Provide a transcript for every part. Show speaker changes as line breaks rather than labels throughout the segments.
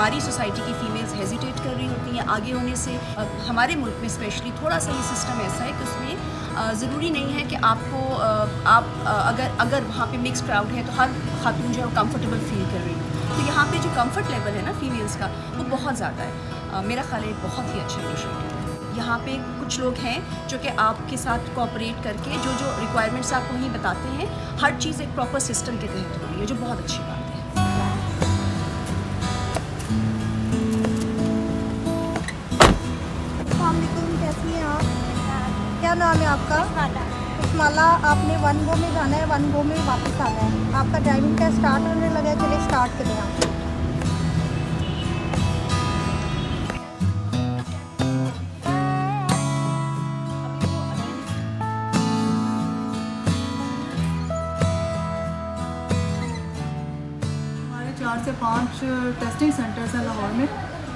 हमारी सोसाइटी की females hesitate कर रही होती हैं आगे होने से। हमारे मुल्क में स्पेशली थोड़ा सा ये सिस्टम ऐसा है कि उसमें ज़रूरी नहीं है कि आपको अगर वहाँ पे मिक्स क्राउड है तो हर खातून जो है कंफर्टेबल फील कर रही हो। तो यहाँ पे जो कंफर्ट लेवल है ना फीमेल्स का वो बहुत ज़्यादा है। मेरा ख्याल है बहुत ही अच्छा इनिशिएटिव है। यहाँ पे कुछ लोग हैं जो कि आपके साथ कोऑपरेट करके जो रिक्वायरमेंट्स आपको वहीं बताते हैं, हर चीज़ एक प्रॉपर सिस्टम के तहत हो रही है, जो बहुत अच्छी बात है।
कैसी हैं आप? क्या नाम है आपका? उस्माला। आपने 1 गो में जाना है, 1 गो में वापस आना है। आपका ड्राइविंग टेस्ट स्टार्ट होने लगा है, चलिए स्टार्ट करें आप।
हमारे 4 से 5 टेस्टिंग सेंटर्स हैं लाहौर में,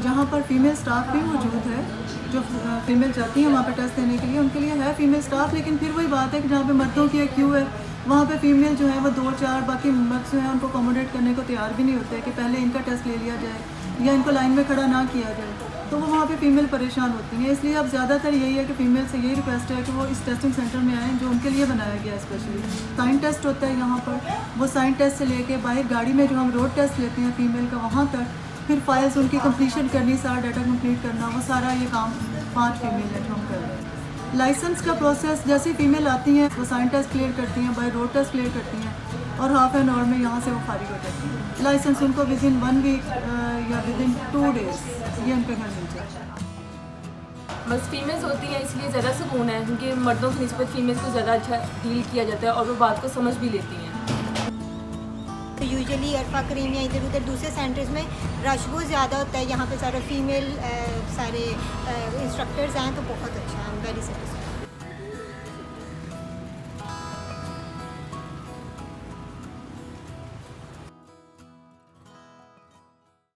जहाँ पर फीमेल स्टाफ भी मौजूद है। जो फीमेल जाती हैं वहाँ पे टेस्ट देने के लिए, उनके लिए है फीमेल स्टाफ। लेकिन फिर वही बात है कि जहाँ पे मर्दों की एक क्यू है, वहाँ पे फीमेल जो है वो 2-4 बाकी मर्द जो हैं उनको अकोमोडेट करने को तैयार भी नहीं होते कि पहले इनका टेस्ट ले लिया जाए या इनको लाइन में खड़ा ना किया जाए। तो वो वहाँ पे फीमेल परेशान होती हैं। इसलिए अब ज़्यादातर यही है कि फ़ीमेल से यही रिक्वेस्ट है कि वो इस टेस्टिंग सेंटर में आएँ जो उनके लिए बनाया गया है। स्पेशली साइन टेस्ट होता है यहाँ पर, वो साइन टेस्ट से लेके बाहर गाड़ी में जो हम रोड टेस्ट लेते हैं फीमेल का, वहाँ तक फिर फाइल्स उनकी कंप्लीशन करनी, सारा डाटा कंप्लीट करना, वो सारा ये काम 5 फीमेल है जो हम कर रहे हैं। लाइसेंस का प्रोसेस, जैसे फीमेल आती हैं वो साइन टेस्ट क्लियर करती हैं, बाय रोड टेस्ट क्लियर करती हैं और हाफ एन आवर में यहाँ से वो फारिग हो जाती हैं। लाइसेंस उनको विदिन 1 वीक या विदिन 2 डेज़ ये उनके घर मिल जाए।
बस फीमेल्स होती हैं इसलिए ज़्यादा सुकून है, क्योंकि मर्दों की निस्बत फीमेल्स को ज़्यादा अच्छा डील किया जाता है और वो बात को समझ भी लेती हैं।
तो यूजुअली अरफा करीम या इधर उधर दूसरे सेंटर्स में रश बहुत ज़्यादा होता है, यहाँ पे सारे फीमेल सारे इंस्ट्रक्टर्स हैं, तो बहुत अच्छा है। I am very satisfied.